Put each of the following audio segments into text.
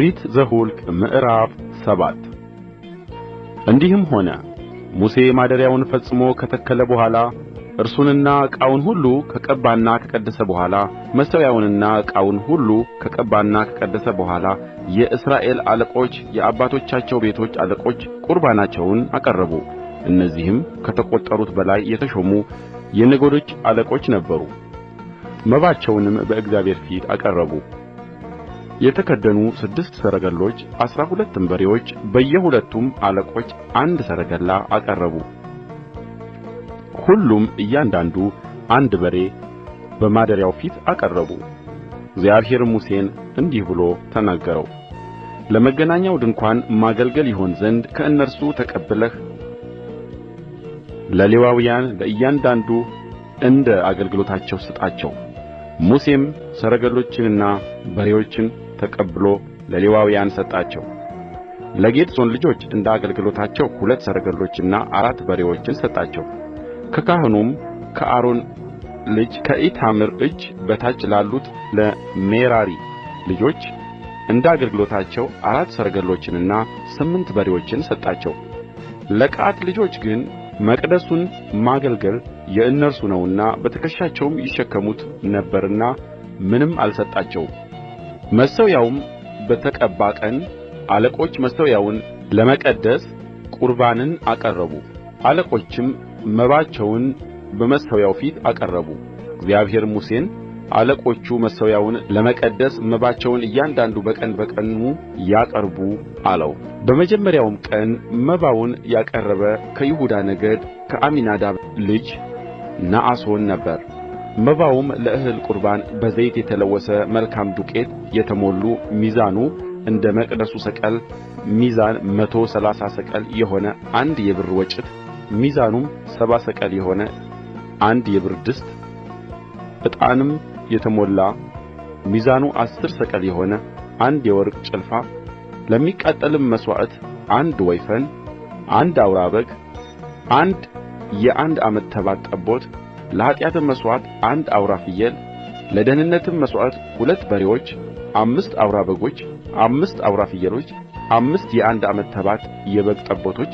ኦሪት ዘኍልቍ ምዕራፍ 7 እንዲህም ሆነ ሙሴ ማደሪያውን ፈጽሞ ከተከለ በኋላ እርሱንና ዕቃውን ሁሉ ከቀባና ከቀደሰ በኋላ መሠዊያውንና ዕቃውን ሁሉ ከቀባና ከቀደሰ በኋላ የእስራኤል አለቆች የአባቶቻቸው ቤቶች አለቆች ቍርባናቸውን አቀረቡ። እነዚህም ከተቈጠሩት በላይ የተሾሙ የነገዶች አለቆች ነበሩ። መባቸውንም በእግዚአብሔር ፊት አቀረቡ። የተከደኑ 6 ሰረገሎች 12 በሬዎች በየሁለቱም አለቆች 1 ሰረገላ አቀረቡ። ሁሉም እያንዳንዱ 1 በሬ በማደሪያው ፊት አቀረቡ። እግዚአብሔርም ሙሴን እንዲህ ብሎ ተናገረው። ለመገናኛው ድንኳን ማገልገል ይሆን ዘንድ ከእነርሱ ተቀብለህ ለሌዋውያን ለእያንዳንዱ እንደ አገልግሎታቸው ስጣቸው። ሙሴም ሰረገሎችንና በሬዎችን ተቀብሎ ለሌዋውያን ሰጣቸው። ለጌድሶን ልጆች እንደ አገልግሎታቸው 2 ሰረገሎችና 4 በሬዎችን ሰጣቸው። ከካህኑም ከአሮን ልጅ ከኢታምር እጅ በታች ላሉት ለሜራሪ ልጆች እንደ አገልግሎታቸው 4 ሰረገሎችንና 8 በሬዎችን ሰጣቸው። ለቀዓት ልጆች ግን መቅደሱን ማገልገል የእነርሱ ነውና በትከሻቸውም ይሸከሙት ነበርና ምንም አልሰጣቸውም። መሠዊያውም በተቀባ ቀን አለቆች መሠዊያውን ለመቀደስ ቍርባንን አቀረቡ። አለቆችም መባቸውን በመሠዊያው ፊት አቀረቡ። እግዚአብሔርም ሙሴን አለቆቹ መሠዊያውን ለመቀደስ መባቸውን እያንዳንዱ በቀን በቀኑ ያቅርቡ አለው። በመጀመሪያውም ቀን መባውን ያቀረበ ከይሁዳ ነገድ ከአሚናዳብ ልጅ ነአሶን ነበረ። መባውም ለእህል ቍርባን በዘይት የተለወሰ መልካም ዱቄት የተሞሉ ሚዛኑ እንደ መቅደሱ ሰቅል ሚዛን 130 ሰቅል የሆነ 1 የብር ወጭት ሚዛኑም 70 ሰቅል የሆነ 1 የብር ድስት ዕጣንም የተሞላ ሚዛኑ 10 ሰቅል የሆነ 1 የወርቅ ጭልፋ ለሚቃጠልም መሥዋዕት 1 ወይፈን 1 አውራ በግ 1 የ1 ዓመት ተባት ጠቦት ለኃጢአትም መሥዋዕት 1 አውራ ፍየል ለደኅንነትም መሥዋዕት 2 በሬዎች 5 አውራ በጎች 5 አውራ ፍየሎች 5 የ1 ዓመት ተባት የበግ ጠቦቶች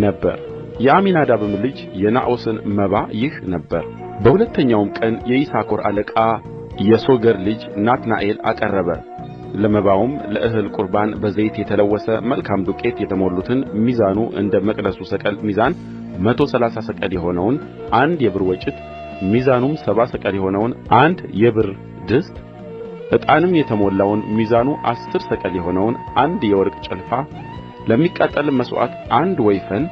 ነበረ። የአሚናዳብም ልጅ የነአሶን መባ ይህ ነበረ። በሁለተኛውም ቀን የይሳኮር አለቃ የሶገር ልጅ ናትናኤል አቀረበ። ለመባውም ለእህል ቍርባን በዘይት የተለወሰ መልካም ዱቄት የተሞሉትን ሚዛኑ እንደ መቅደሱ ሰቅል ሚዛን 130 ሰቅል የሆነውን 1 የብር ወጭት ሚዛኑም 70 ሰቅል የሆነውን 1 የብር ድስት ዕጣንም የተሞላውን ሚዛኑ 10 ሰቅል የሆነውን 1 የወርቅ ጭልፋ ለሚቃጠልም መሥዋዕት 1 ወይፈን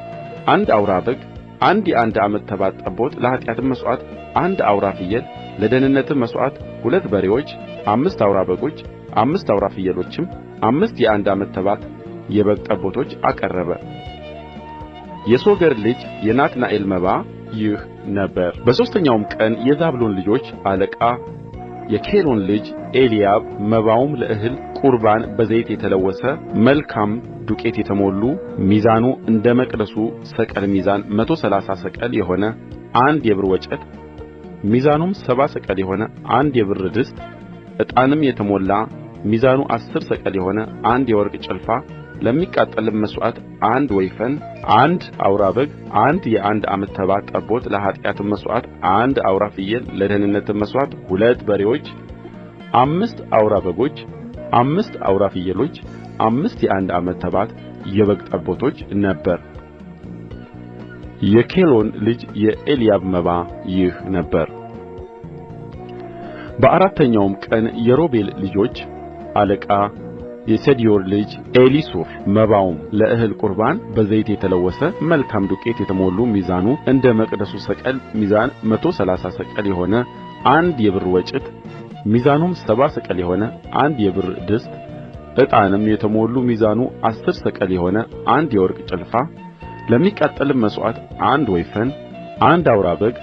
1 አውራ በግ 1 የ1 ዓመት ተባት ጠቦት ለኃጢአትም መሥዋዕት 1 አውራ ፍየል ለደኅንነትም መሥዋዕት 2 በሬዎች 5 አውራ በጎች 5 አውራ ፍየሎችም 5 የ1 ዓመት ተባት የበግ ጠቦቶች አቀረበ። የሶገር ልጅ የናትናኤል መባ ይህ ነበረ። በሦስተኛውም ቀን የዛብሎን ልጆች አለቃ የኬሎን ልጅ ኤልያብ መባውም ለእህል ቍርባን በዘይት የተለወሰ መልካም ዱቄት የተሞሉ ሚዛኑ እንደ መቅደሱ ሰቅል ሚዛን 130 ሰቅል የሆነ 1 የብር ወጭት ሚዛኑም 70 ሰቅል የሆነ 1 የብር ድስት ዕጣንም የተሞላ ሚዛኑ 10 ሰቅል የሆነ 1 የወርቅ ጭልፋ ለሚቃጠልም መሥዋዕት 1 ወይፈን 1 አውራ በግ 1 የ1 ዓመት ተባት ጠቦት ለኃጢአትም መሥዋዕት 1 አውራ ፍየል ለደኅንነትም መሥዋዕት 2 በሬዎች 5 አውራ በጎች 5 አውራ ፍየሎች 5 የ1 ዓመት ተባት የበግ ጠቦቶች ነበረ። የኬሎን ልጅ የኤልያብ መባ ይህ ነበረ። በአራተኛውም ቀን የሮቤል ልጆች አለቃ የሰዲዮር ልጅ ኤሊሱር መባውም ለእህል ቍርባን በዘይት የተለወሰ መልካም ዱቄት የተሞሉ ሚዛኑ እንደ መቅደሱ ሰቅል ሚዛን 130 ሰቅል የሆነ 1 የብር ወጭት ሚዛኑም 70 ሰቅል የሆነ 1 የብር ድስት ዕጣንም የተሞሉ ሚዛኑ 10 ሰቅል የሆነ 1 የወርቅ ጭልፋ ለሚቃጠልም መሥዋዕት 1 ወይፈን 1 አውራ በግ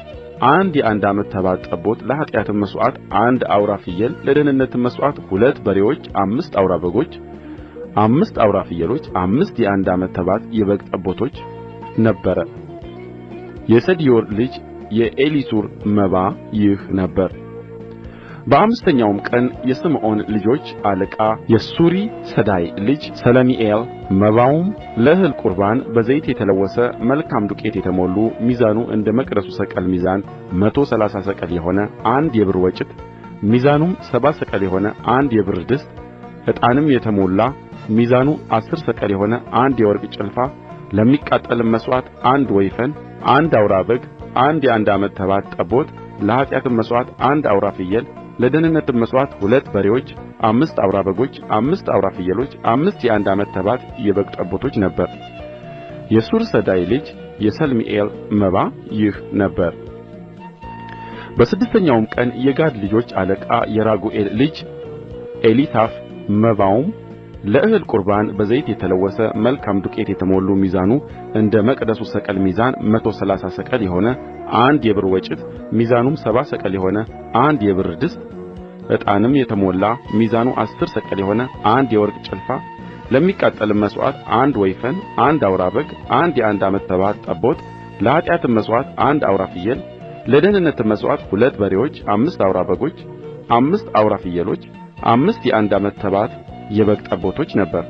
1 የ1 ዓመት ተባት ጠቦት ለኃጢአትም መሥዋዕት 1 አውራ ፍየል ለደኅንነትም መሥዋዕት 2 በሬዎች 5 አውራ በጎች 5 አውራ ፍየሎች 5 የ1 ዓመት ተባት የበግ ጠቦቶች ነበረ። የሰዲዮር ልጅ የኤሊሱር መባ ይህ ነበረ። በአምስተኛውም ቀን የስምዖን ልጆች አለቃ የሱሪሰዳይ ልጅ ሰለሚኤል መባውም ለእህል ቍርባን በዘይት የተለወሰ መልካም ዱቄት የተሞሉ ሚዛኑ እንደ መቅደሱ ሰቅል ሚዛን 130 ሰቅል የሆነ አንድ የብር ወጭት ሚዛኑም 70 ሰቅል የሆነ አንድ የብር ድስት ዕጣንም የተሞላ ሚዛኑ 10 ሰቅል የሆነ አንድ የወርቅ ጭልፋ ለሚቃጠልም መሥዋዕት አንድ ወይፈን አንድ አውራ በግ አንድ የአንድ ዓመት ተባት ጠቦት ለኃጢአትም መሥዋዕት አንድ አውራ ፍየል ለደኅንነትም መሥዋዕት 2 በሬዎች 5 አውራ በጎች 5 አውራ ፍየሎች 5 የአንድ ዓመት ተባት የበግ ጠቦቶች ነበረ። የሱሪሰዳይ ልጅ የሰለሚኤል መባ ይህ ነበረ። በስድስተኛውም ቀን የጋድ ልጆች አለቃ የራጉኤል ልጅ ኤሊሳፍ መባውም ለእህል ቍርባን በዘይት የተለወሰ መልካም ዱቄት የተሞሉ ሚዛኑ እንደ መቅደሱ ሰቅል ሚዛን 130 ሰቅል የሆነ አንድ የብር ወጭት ሚዛኑም 70 ሰቅል የሆነ አንድ የብር ድስት ዕጣንም የተሞላ ሚዛኑ 10 ሰቅል የሆነ አንድ የወርቅ ጭልፋ ለሚቃጠልም መሥዋዕት አንድ ወይፈን አንድ አውራ በግ አንድ የአንድ ዓመት ተባት ጠቦት ለኃጢአትም መሥዋዕት አንድ አውራ ፍየል ለደኅንነትም መሥዋዕት 2 በሬዎች 5 አውራ በጎች 5 አውራ ፍየሎች 5 የአንድ ዓመት ተባት የበግ ጠቦቶች ነበረ።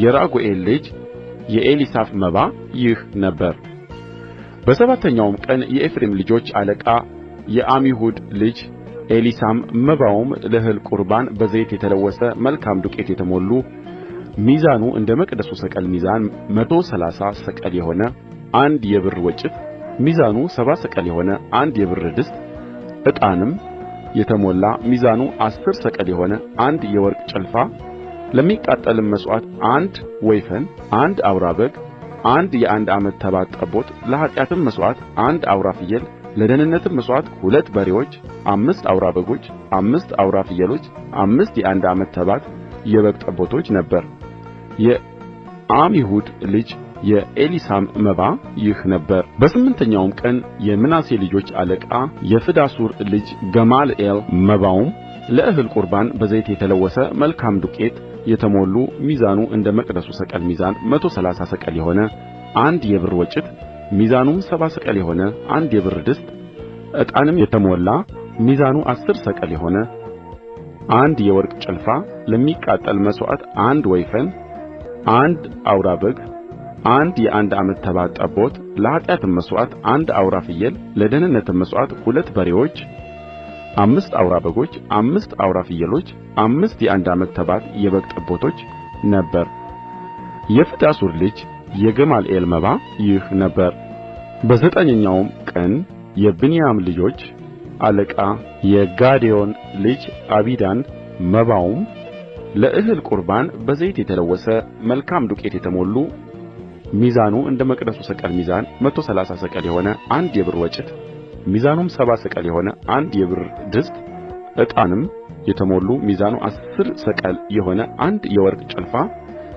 የራጉኤል ልጅ የኤሊሳፍ መባ ይህ ነበረ። በሰባተኛውም ቀን የኤፍሬም ልጆች አለቃ የዓሚሁድ ልጅ ኤሊሳማ መባውም ለእህል ቍርባን በዘይት የተለወሰ መልካም ዱቄት የተሞሉ ሚዛኑ እንደ መቅደሱ ሰቅል ሚዛን 130 ሰቅል የሆነ አንድ የብር ወጭት ሚዛኑ 70 ሰቅል የሆነ አንድ የብር ድስት ዕጣንም የተሞላ ሚዛኑ 10 ሰቅል የሆነ አንድ የወርቅ ጭልፋ ለሚቃጠልም መሥዋዕት አንድ ወይፈን አንድ አውራ በግ አንድ የአንድ ዓመት ተባት ጠቦት ለኃጢአትም መሥዋዕት አንድ አውራ ፍየል ለደኅንነትም መሥዋዕት 2 በሬዎች 5 አውራ በጎች 5 አውራ ፍየሎች 5 የአንድ ዓመት ተባት የበግ ጠቦቶች ነበረ። የዓሚሁድ ልጅ የኤሊሳማ መባ ይህ ነበረ። በስምንተኛውም ቀን የምናሴ ልጆች አለቃ የፍዳሱር ልጅ ገማልኤል መባውም ለእህል ቍርባን በዘይት የተለወሰ መልካም ዱቄት የተሞሉ ሚዛኑ እንደ መቅደሱ ሰቅል ሚዛን 130 ሰቅል የሆነ አንድ የብር ወጭት ሚዛኑም 70 ሰቅል የሆነ አንድ የብር ድስት ዕጣንም የተሞላ ሚዛኑ 10 ሰቅል የሆነ አንድ የወርቅ ጭልፋ ለሚቃጠል መሥዋዕት አንድ ወይፈን አንድ አውራ በግ አንድ የአንድ ዓመት ተባት ጠቦት ለኃጢአትም መሥዋዕት አንድ አውራ ፍየል ለደኅንነትም መሥዋዕት 2 በሬዎች 5 አውራ በጎች 5 አውራ ፍየሎች 5 የአንድ ዓመት ተባት የበግ ጠቦቶች ነበረ። የፍዳሱር ልጅ የገማልኤል መባ ይህ ነበረ። በዘጠነኛውም ቀን የብንያም ልጆች አለቃ የጋዴዮን ልጅ አቢዳን መባውም ለእህል ቍርባን በዘይት የተለወሰ መልካም ዱቄት የተሞሉ ሚዛኑ እንደ መቅደሱ ሰቅል ሚዛን 130 ሰቅል የሆነ አንድ የብር ወጭት ሚዛኑም 70 ሰቅል የሆነ አንድ የብር ድስት ዕጣንም የተሞሉ ሚዛኑ 10 ሰቅል የሆነ አንድ የወርቅ ጭልፋ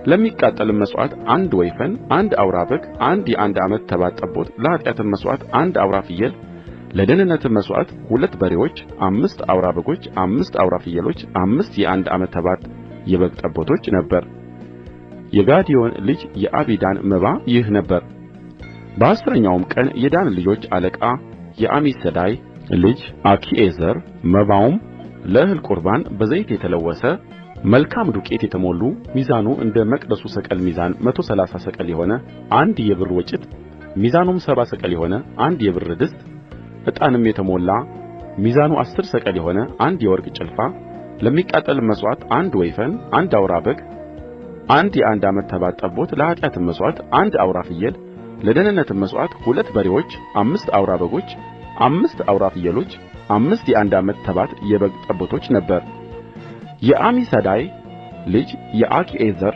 ለሚቃጠልም መሥዋዕት አንድ ወይፈን አንድ አውራ በግ አንድ የአንድ ዓመት ተባት ጠቦት ለኃጢአትም መሥዋዕት አንድ አውራ ፍየል ለደኅንነትም መሥዋዕት 2 በሬዎች 5 አውራ በጎች 5 አውራ ፍየሎች 5 የአንድ ዓመት ተባት የበግ ጠቦቶች ነበረ። የጋዴዮን ልጅ የአቢዳን መባ ይህ ነበረ። በአሥረኛውም ቀን የዳን ልጆች አለቃ የአሚሳዳይ ልጅ አኪዔዘር መባውም ለእህል ቍርባን በዘይት የተለወሰ መልካም ዱቄት የተሞሉ ሚዛኑ እንደ መቅደሱ ሰቅል ሚዛን 130 ሰቅል የሆነ አንድ የብር ወጭት ሚዛኑም 70 ሰቅል የሆነ አንድ የብር ድስት ዕጣንም የተሞላ ሚዛኑ 10 ሰቅል የሆነ አንድ የወርቅ ጭልፋ ለሚቃጠልም መሥዋዕት አንድ ወይፈን አንድ አውራ በግ አንድ የአንድ ዓመት ተባት ጠቦት ለኃጢአትም መሥዋዕት አንድ አውራ ፍየል ለደኅንነትም መሥዋዕት 2 በሬዎች 5 አውራ በጎች 5 አውራ ፍየሎች 5 የአንድ ዓመት ተባት የበግ ጠቦቶች ነበረ። የአሚሳዳይ ልጅ የአኪዔዘር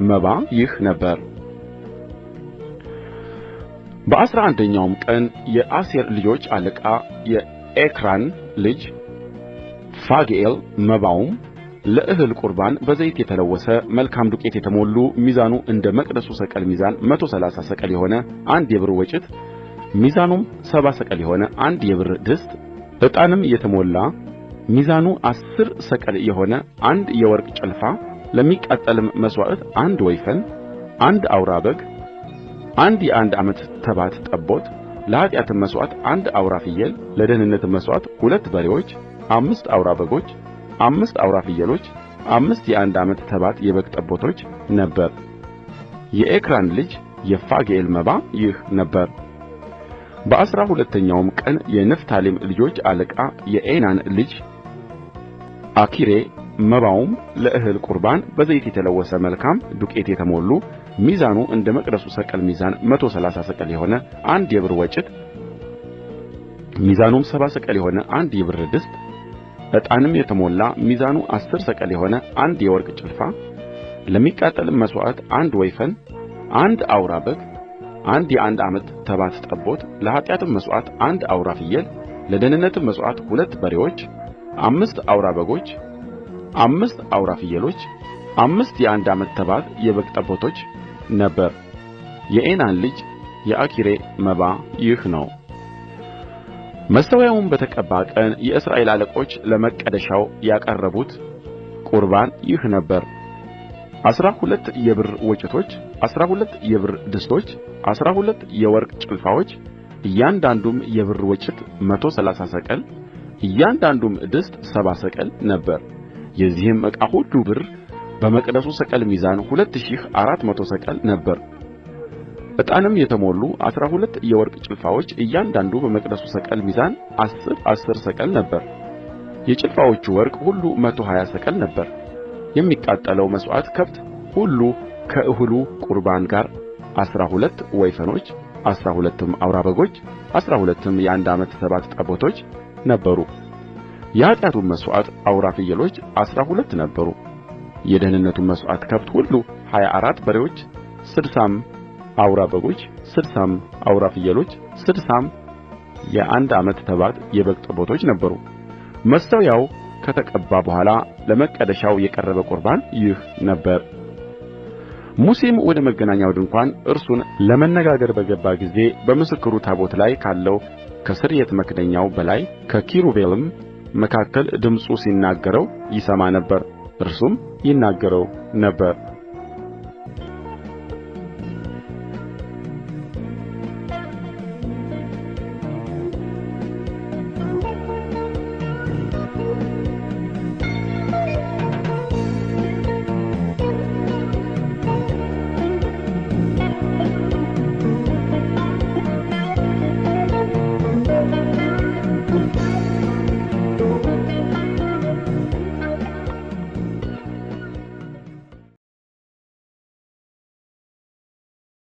መባ ይህ ነበረ። በ11ኛውም ቀን የአሴር ልጆች አለቃ የኤክራን ልጅ ፋግኤል መባውም ለእህል ቍርባን በዘይት የተለወሰ መልካም ዱቄት የተሞሉ ሚዛኑ እንደ መቅደሱ ሰቅል ሚዛን 130 ሰቅል የሆነ አንድ የብር ወጭት ሚዛኑም 70 ሰቅል የሆነ አንድ የብር ድስት ዕጣንም የተሞላ ሚዛኑ 10 ሰቅል የሆነ አንድ የወርቅ ጭልፋ ለሚቃጠልም መሥዋዕት አንድ ወይፈን አንድ አውራ በግ አንድ የአንድ ዓመት ተባት ጠቦት ለኃጢአትም መሥዋዕት አንድ አውራ ፍየል ለደኅንነትም መሥዋዕት 2 በሬዎች 5 አውራ በጎች፣ 5 አውራ ፍየሎች፣ 5 የአንድ ዓመት ተባት የበግ ጠቦቶች ነበረ። የኤክራን ልጅ የፋግኤል መባ ይህ ነበረ። በአሥራ ሁለተኛውም ቀን የንፍታሌም ልጆች አለቃ የዔናን ልጅ አኪሬ መባውም ለእህል ቁርባን በዘይት የተለወሰ መልካም ዱቄት የተሞሉ ሚዛኑ እንደ መቅደሱ ሰቅል ሚዛን 130 ሰቅል የሆነ አንድ የብር ወጭት ሚዛኑም 70 ሰቅል የሆነ አንድ የብር ድስት ዕጣንም የተሞላ ሚዛኑ 10 ሰቅል የሆነ አንድ የወርቅ ጭልፋ፣ ለሚቃጠልም መሥዋዕት አንድ ወይፈን፣ አንድ አውራ በግ፣ አንድ የአንድ ዓመት ተባት ጠቦት፣ ለኃጢአትም መሥዋዕት አንድ አውራ ፍየል፣ ለደኅንነትም መሥዋዕት 2 በሬዎች፣ 5 አውራ በጎች፣ 5 አውራ ፍየሎች፣ 5 የአንድ ዓመት ተባት የበግ ጠቦቶች ነበረ። የዔናን ልጅ የአኪሬ መባ ይህ ነው። መሠዊያውም በተቀባ ቀን የእስራኤል አለቆች ለመቀደሻው ያቀረቡት ቁርባን ይህ ነበረ: 12 የብር ወጭቶች፣ 12 የብር ድስቶች፣ 12 የወርቅ ጭልፋዎች፣ እያንዳንዱም የብር ወጭት 130 ሰቅል፣ እያንዳንዱም ድስት 70 ሰቅል ነበረ። የዚህም ዕቃ ሁሉ ብር በመቅደሱ ሰቅል ሚዛን 2400 ሰቅል ነበረ። ዕጣንም የተሞሉ 12 የወርቅ ጭልፋዎች እያንዳንዱ በመቅደሱ ሰቅል ሚዛን 10 ሰቅል ነበረ። የጭልፋዎቹ ወርቅ ሁሉ 120 ሰቅል ነበረ። የሚቃጠለው መሥዋዕት ከብት ሁሉ ከእህሉ ቁርባን ጋር 12 ወይፈኖች፣ 12ም አውራ በጎች፣ 12ም የአንድ ዓመት ተባት ጠቦቶች ነበሩ። የኃጢአቱም መሥዋዕት አውራ ፍየሎች 12 ነበሩ። የደኅንነቱም መሥዋዕት ከብት ሁሉ 24 በሬዎች፣ 60ም አውራ በጎች፣ 60ም አውራ ፍየሎች፣ 60ም የአንድ ዓመት ተባት የበግ ጠቦቶች ነበሩ። መሠዊያው ከተቀባ በኋላ ለመቀደሻው የቀረበ ቁርባን ይህ ነበረ። ሙሴም ወደ መገናኛው ድንኳን እርሱን ለመነጋገር በገባ ጊዜ በምስክሩ ታቦት ላይ ካለው ከስርየት መክደኛው በላይ ከኪሩቤልም መካከል ድምፁ ሲናገረው ይሰማ ነበር። እርሱም ይናገረው ነበር።